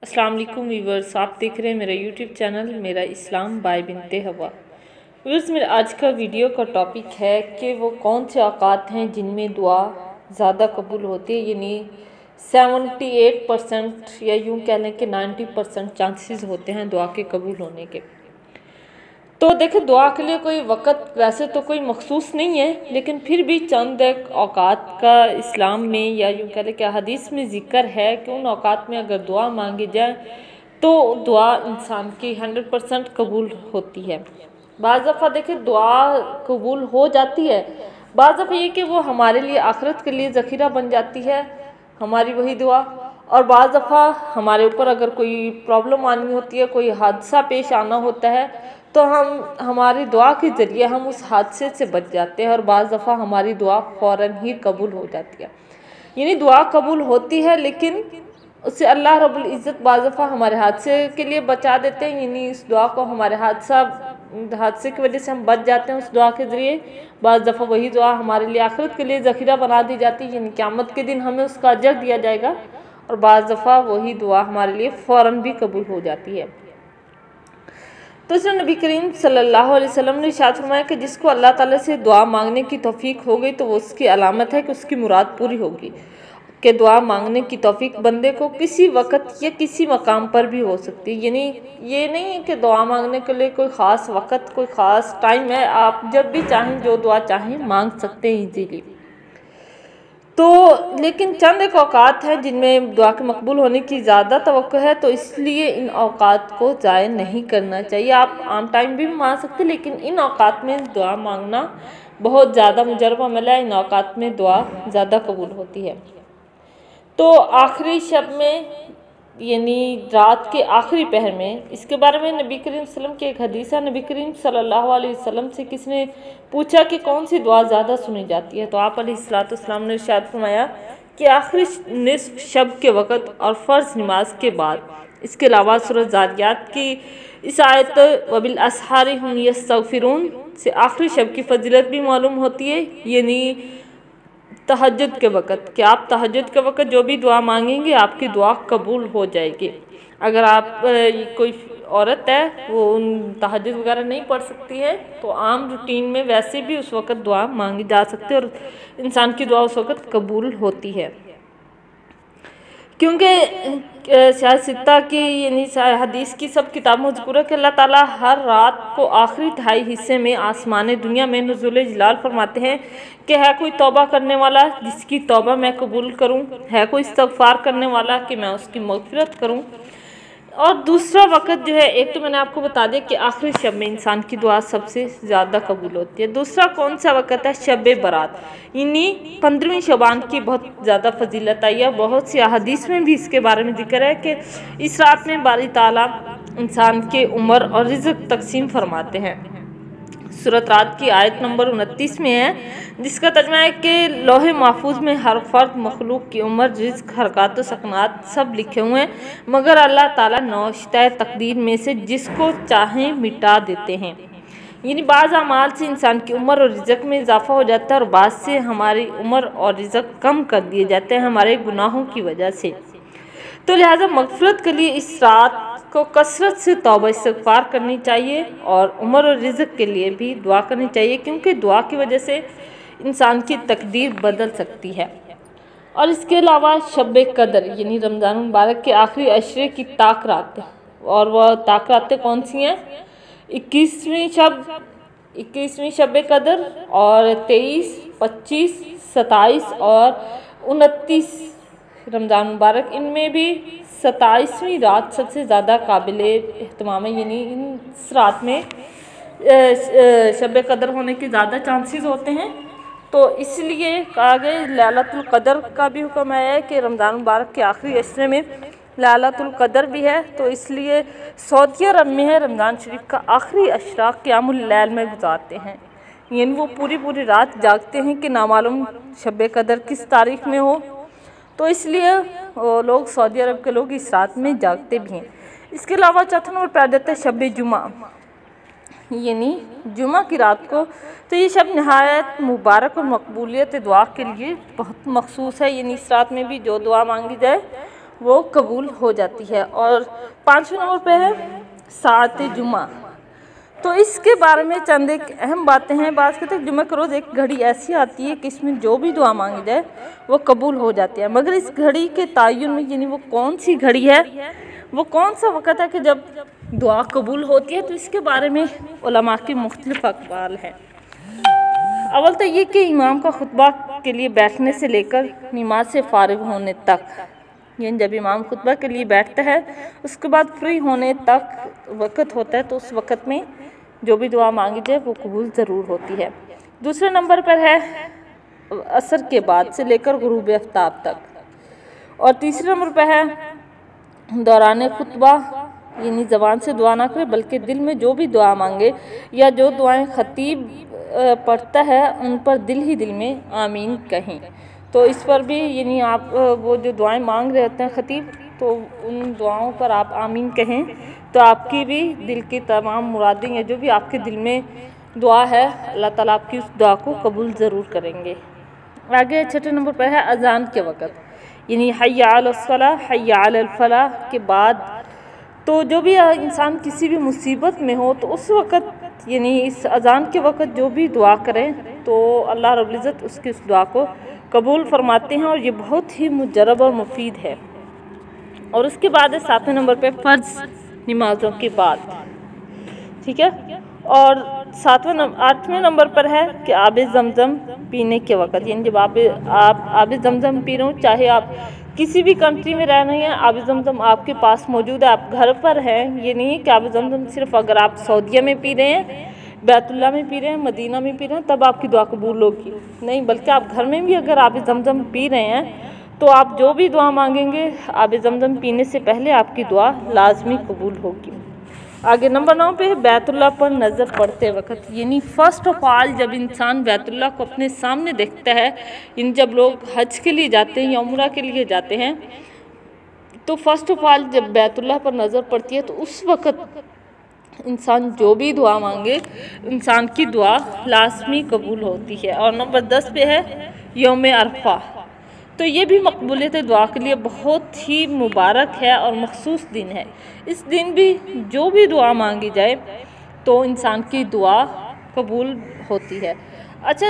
अस्सलाम वालेकुम व्यूवर्स, आप देख रहे हैं मेरा यूट्यूब चैनल मेरा इस्लाम बाय बिनते हवा। व्यूवर्स, मेरा आज का वीडियो का टॉपिक है कि वो कौन से औकात हैं जिनमें दुआ ज़्यादा कबूल होती है। यानी 78% या यूँ कह लें कि 90% चांसेस होते हैं दुआ के कबूल होने के। तो देखिए, दुआ के लिए कोई वक़्त वैसे तो कोई मखसूस नहीं है, लेकिन फिर भी चंद एक औकात का इस्लाम में या यूँ कह लें कि हदीस में ज़िक्र है कि उन औकात में अगर दुआ मांगी जाए तो दुआ इंसान की 100% कबूल होती है। बाज़ दफ़ा देखिए दुआ कबूल हो जाती है, बाज़ दफ़ा ये कि वो हमारे लिए आखिरत के लिए ज़ख़ीरा बन जाती है हमारी वही दुआ। और बाज़ दफ़ा हमारे ऊपर अगर कोई प्रॉब्लम आनी होती है, कोई हादसा पेश आना होता है, तो हम हमारी दुआ के ज़रिए हम उस हादसे से बच जाते हैं और बाज़ दफ़ा हमारी दुआ फ़ौरन ही कबूल हो जाती है। यानी दुआ कबूल होती है, लेकिन उससे अल्लाह रब्बुल इज़्ज़त बाज़ दफ़ा हमारे हादसे के लिए बचा देते हैं। यानी इस दुआ को हमारे हादसे की वजह से हम बच जाते हैं उस दुआ के ज़रिए। बाज़ दफ़ा वही दुआ हमारे लिए आखिरत के लिए ज़ख़ीरा बना दी जाती है, यानी क़यामत के दिन हमें उसका अजर दिया जाएगा। और बाज़ दफ़ा वही दुआ हमारे लिए फ़ौरन भी कबूल हो जाती है। तो इसलिए नबी करीम सल्लल्लाहु अलैहि वसल्लम ने इरशाद फरमाया कि जिसको अल्लाह ताला से दुआ मांगने की तौफीक हो गई तो वो उसकी अलामत है कि उसकी मुराद पूरी होगी। कि दुआ मांगने की तौफीक बंदे को किसी वक्त या किसी मकाम पर भी हो सकती है। यानी ये नहीं है कि दुआ मांगने के लिए कोई ख़ास वक्त, कोई ख़ास टाइम है। आप जब भी चाहें जो दुआ चाहें मांग सकते हैं ईजीली। तो लेकिन चंद एक औकात हैं जिनमें दुआ के मकबूल होने की ज़्यादा तवक्को है, तो इसलिए इन औकात को ज़ाय नहीं करना चाहिए। आप आम टाइम भी मांग सकते हैं, लेकिन इन औकात में दुआ मांगना बहुत ज़्यादा मुजर्रब अमल है। इन औकात में दुआ ज़्यादा कबूल होती है। तो आखिरी शब में यानी रात के आखिरी पहर में, इसके बारे में नबी करीम सल्लल्लाहु अलैहि वसल्लम की एक हदीस है। नबी करीम सल्लल्लाहु अलैहि वसल्लम से किसने पूछा कि कौन सी दुआ ज़्यादा सुनी जाती है, तो आप अलैहिस्सलाम ने इरशाद फरमाया कि आखिरी निस्फ शब के वक़्त और फ़र्ज़ नमाज के बाद। इसके अलावा सूरह ज़ारियात की इस आयत वबिल असहारी हुम यस्तग़फिरून से आखिरी शब की फजीलत भी मालूम होती है। यानी तहज्जुद के वक़्त कि आप तहज्जुद के वक़्त जो भी दुआ मांगेंगे आपकी दुआ कबूल हो जाएगी। अगर आप कोई औरत है वो तहज्जुद वगैरह नहीं पढ़ सकती है, तो आम रूटीन में वैसे भी उस वक़्त दुआ मांगी जा सकती है और इंसान की दुआ उस वक़्त कबूल होती है। क्योंकि सियासता की यानी हदीस की सब किताब में ज़िक्र है कि अल्लाह ताला हर रात को आखिरी तिहाई हिस्से में आसमान दुनिया में नुज़ूल जलाल फरमाते हैं कि है कोई तौबा करने वाला जिसकी तौबा मैं कबूल करूं, है कोई इस्तग़फ़ार करने वाला कि मैं उसकी मग़फ़िरत करूं। और दूसरा वक़्त जो है, एक तो मैंने आपको बता दिया कि आखिरी शब में इंसान की दुआ सबसे ज़्यादा कबूल होती है। दूसरा कौन सा वक़्त है? शब बारात, यानी 15वीं शबान की बहुत ज़्यादा फजीलत आई है। बहुत सी हदीस में भी इसके बारे में जिक्र है कि इस रात में बारी ताला इंसान के उम्र और रिज़्क़ तकसीम फरमाते हैं। सूरत रात की आयत नंबर 29 में है, जिसका तर्जुमा है कि लोहे महफूज में हर फर्द मखलूक की उम्र, रिज़्क़, हरकत व सकनात सब लिखे हुए हैं, मगर अल्लाह ताला नौश्ता तकदीर में से जिसको चाहें मिटा देते हैं। यानी बाज़ अमाल से इंसान की उम्र और रिज़्क़ में इजाफ़ा हो जाता है और बाज़ से हमारी उम्र और रिज़्क़ कम कर दिए जाते हैं हमारे गुनाहों की वजह से। तो लिहाजा मग़फ़िरत के लिए इस रात को कसरत से तौबा इस्तग़फ़ार करनी चाहिए और उम्र और रिज़्क़ के लिए भी दुआ करनी चाहिए, क्योंकि दुआ की वजह से इंसान की तकदीर बदल सकती है। और इसके अलावा शब कदर यानी रमज़ान मुबारक के आखिरी अशरे की ताक रात, और वह ताक रातें कौन सी हैं? 21वीं शब कदर और 23, 25, 27 और 29 रमज़ान मुबारक। इनमें भी 27वीं रात सबसे ज़्यादा काबिल एहतमाम है। यानी इस रात में शब कदर होने के ज़्यादा चांसेस होते हैं, तो इसलिए कहा गया लैलतुल कदर का भी हुक्म आया है कि रमज़ान मुबारक के आखिरी अशरे में लैलतुल कदर भी है। तो इसलिए सऊदी अरब में है रमज़ान शरीफ का आखिरी अशरा क़ियामुल लैल में गुजारते हैं। यानी वो पूरी रात जागते हैं कि नामालूम शब कदर किस तारीख़ में हो, तो इसलिए वो लोग सऊदी अरब के लोग इस रात में जागते भी हैं। इसके अलावा चौथा नंबर पर आ जाता है शब जुमा, यानी जुमा की रात को। तो ये शब नहायत मुबारक और मकबूलियत दुआ के लिए बहुत मखसूस है। यानी इस रात में भी जो दुआ मांगी जाए वो कबूल हो जाती है। और 5वें नंबर पे है सात जुमा। तो इसके बारे में चंद एक अहम बातें हैं। बात करते हैं जुमे के रोज़ एक घड़ी ऐसी आती है कि इसमें जो भी दुआ मांगी जाए वो कबूल हो जाती है। मगर इस घड़ी के तयन में यानी वो कौन सी घड़ी है, वो कौन सा वक़्त है कि जब दुआ कबूल होती है, तो इसके बारे में उलमा के मुख्तलिफ अक़वाल हैं। अव्वल तो ये कि इमाम का खुतबा के लिए बैठने से लेकर नमाज से फ़ारिग होने तक, यानी जब इमाम खुतबा के लिए बैठता है उसके बाद फ्री होने तक वक़्त होता है, तो उस वक़्त में जो भी दुआ मांगी जाए वो कबूल ज़रूर होती है। दूसरे नंबर पर है असर के बाद से लेकर गुरूब आफ्ताब तक। और तीसरे नंबर पर है दौरान खुतबा, यानी ज़बान से दुआ ना करे बल्कि दिल में जो भी दुआ मांगे या जो दुआएं ख़तीब पढ़ता है उन पर दिल ही दिल में आमीन कहें। तो इस पर भी यानी आप वो जो दुआएं मांग रहे होते हैं ख़तीब, तो उन दुआओं पर आप आमीन कहें, तो आपकी भी दिल की तमाम मुरादें या जो भी आपके दिल में दुआ है अल्लाह ताला आपकी उस दुआ को कबूल ज़रूर करेंगे। आगे छठे नंबर पर है अज़ान के वक़्त, यानी हय्या अलस सलाह हय्या अलल फलाह के बाद। तो जो भी इंसान किसी भी मुसीबत में हो तो उस वक़्त यानी इस अज़ान के वक़्त जो भी दुआ करें तो अल्लाह रब्बुल इज़्ज़त उसकी उस दुआ को कबूल फरमाते हैं, और ये बहुत ही मुजरब और मुफीद है। और उसके बाद है 7वें नंबर पे फ़र्ज़ नमाज़ों के बाद, ठीक है। और 8वें नंबर पर है कि आब ज़मज़म पीने के वक़्त, यानी जब आप आब ज़मज़म पी रहे हो, चाहे आप किसी भी कंट्री में रह रहे हैं, आब ज़मज़म आपके पास मौजूद है, आप घर पर हैं। ये नहीं है कि आब ज़मज़म सिर्फ अगर आप सऊदीया में पी रहे हैं, बैतुल्ला में पी रहे हैं, मदीना में पी रहे हैं तब आपकी दुआ कबूल होगी, नहीं, बल्कि आप घर में भी अगर आब ज़मज़म पी रहे हैं तो आप जो भी दुआ मांगेंगे आब ज़मज़म पीने से पहले आपकी दुआ लाजमी कबूल होगी। आगे नंबर 9 पे है बैतुल्ला पर नज़र पड़ते वक़्त, यानी फ़र्स्ट ऑफ ऑल जब इंसान बैतुल्ला को अपने सामने देखता है, इन जब लोग हज के लिए जाते हैं या उम्रा के लिए जाते हैं, तो फ़र्स्ट ऑफ ऑल जब बैतुल्ला पर नज़र पड़ती है तो उस वक़्त इंसान जो भी दुआ मांगे इंसान की दुआ लाजमी कबूल होती है। और नंबर 10 पे है यौम अरफा। तो ये भी मकबूलियत दुआ के लिए बहुत ही मुबारक है और मखसूस दिन है। इस दिन भी जो भी दुआ मांगी जाए तो इंसान की दुआ कबूल होती है। अच्छा,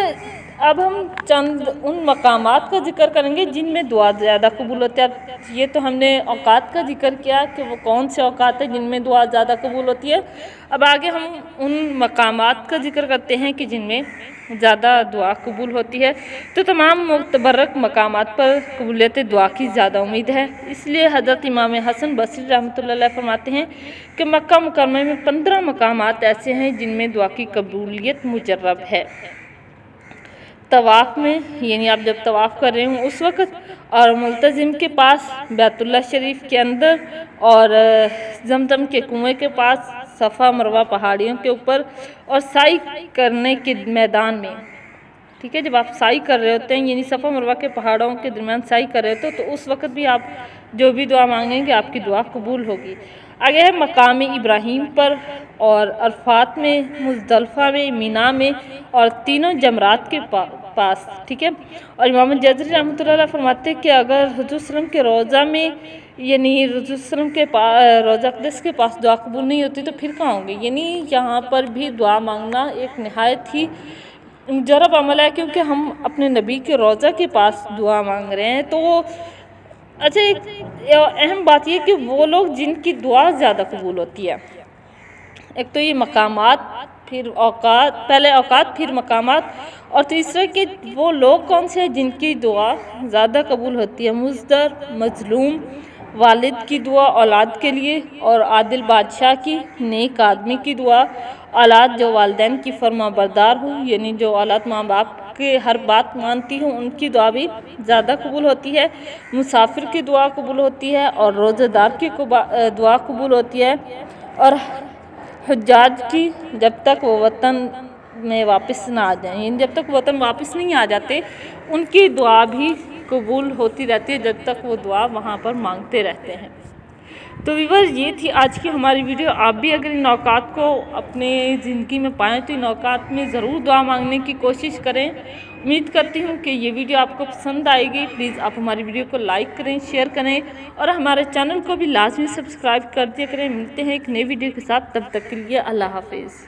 अब हम चंद उन मकामात का जिक्र करेंगे जिनमें दुआ ज़्यादा कबूल होती है। ये तो हमने औकात का जिक्र किया कि वो कौन से औकात है जिनमें दुआ ज़्यादा कबूल होती है। अब आगे हम उन मकामात का जिक्र करते हैं कि जिनमें ज़्यादा दुआ कबूल होती है। तो तमाम मुतबर्रक मकामात पर कबूलियत दुआ की ज़्यादा उम्मीद है, इसलिए हज़रत इमाम हसन बसरी रहमतुल्लाह अलैह फरमाते हैं कि मक्का मुकर्रमा में 15 मकामात ऐसे हैं जिनमें दुआ की कबूलियत मुजर्रब है। तवाफ़ में, यानी आप जब तवाफ़ कर रहे हों उस वक़्त, और मुल्तज़िम के पास, बैतुल्ला शरीफ के अंदर, और ज़मज़म के कुएँ के पास, सफ़ा मरवा पहाड़ियों के ऊपर, और साई करने के मैदान में, ठीक है। जब आप साई कर रहे होते हैं यानी सफ़ा मरवा के पहाड़ों के दरमियान साई कर रहे होते हो तो उस वक़्त भी आप जो भी दुआ मांगेंगे आपकी दुआ कबूल होगी। आगे है मकाम इब्राहीम पर, और अरफात में, मुज़दलिफ़ा में, मिना में, और तीनों जमरात के पास, ठीक है। और इमाम जज़री रहमतुल्लाह अलैह फरमाते हैं कि अगर हुज़ूर सल्लल्लाहु अलैहि वसल्लम के रोज़ा में, यानी हुज़ूर सल्लल्लाहु अलैहि वसल्लम के रोज़ा अक़दस के पास दुआ कबूल नहीं होती तो फिर कहाँ होंगे। यानी यहाँ पर भी दुआ मांगना एक नहायत ही मुजरब अमल है, क्योंकि हम अपने नबी के रोज़ा के पास दुआ मांग रहे हैं। तो अच्छा, एक अहम बात यह कि वो लोग जिनकी दुआ ज़्यादा कबूल होती है, एक तो ये मकामात, फिर औकात, पहले औकात फिर मकामात, और तीसरा कि वो लोग कौन से हैं जिनकी दुआ ज़्यादा कबूल होती है। मुज़दर, मज़लूम, वालिद की दुआ औलाद के लिए, और आदिल बादशाह की, नेक आदमी की दुआ, औलाद जो वालिदैन की फरमा बरदार हो, यानी जो औलाद माँ बाप के हर बात मानती हो उनकी दुआ भी ज़्यादा कबूल होती है। मुसाफिर की दुआ कबूल होती है, और रोज़ेदार की दुआ कबूल होती है, और हुज्जाज की जब तक वो वतन में वापस ना आ जाएं, यानी जब तक वतन वापस नहीं आ जाते उनकी दुआ भी कबूल होती रहती है जब तक वो दुआ वहाँ पर मांगते रहते हैं। तो व्यूअर्स, ये थी आज की हमारी वीडियो। आप भी अगर इन औकात को अपने ज़िंदगी में पाएँ तो इन औकात में ज़रूर दुआ मांगने की कोशिश करें, उम्मीद करती हूँ कि ये वीडियो आपको पसंद आएगी। प्लीज़ आप हमारी वीडियो को लाइक करें, शेयर करें और हमारे चैनल को भी लाजमी सब्सक्राइब कर दिया करें। मिलते हैं एक नई वीडियो के साथ, तब तक के लिए अल्लाह हाफिज़।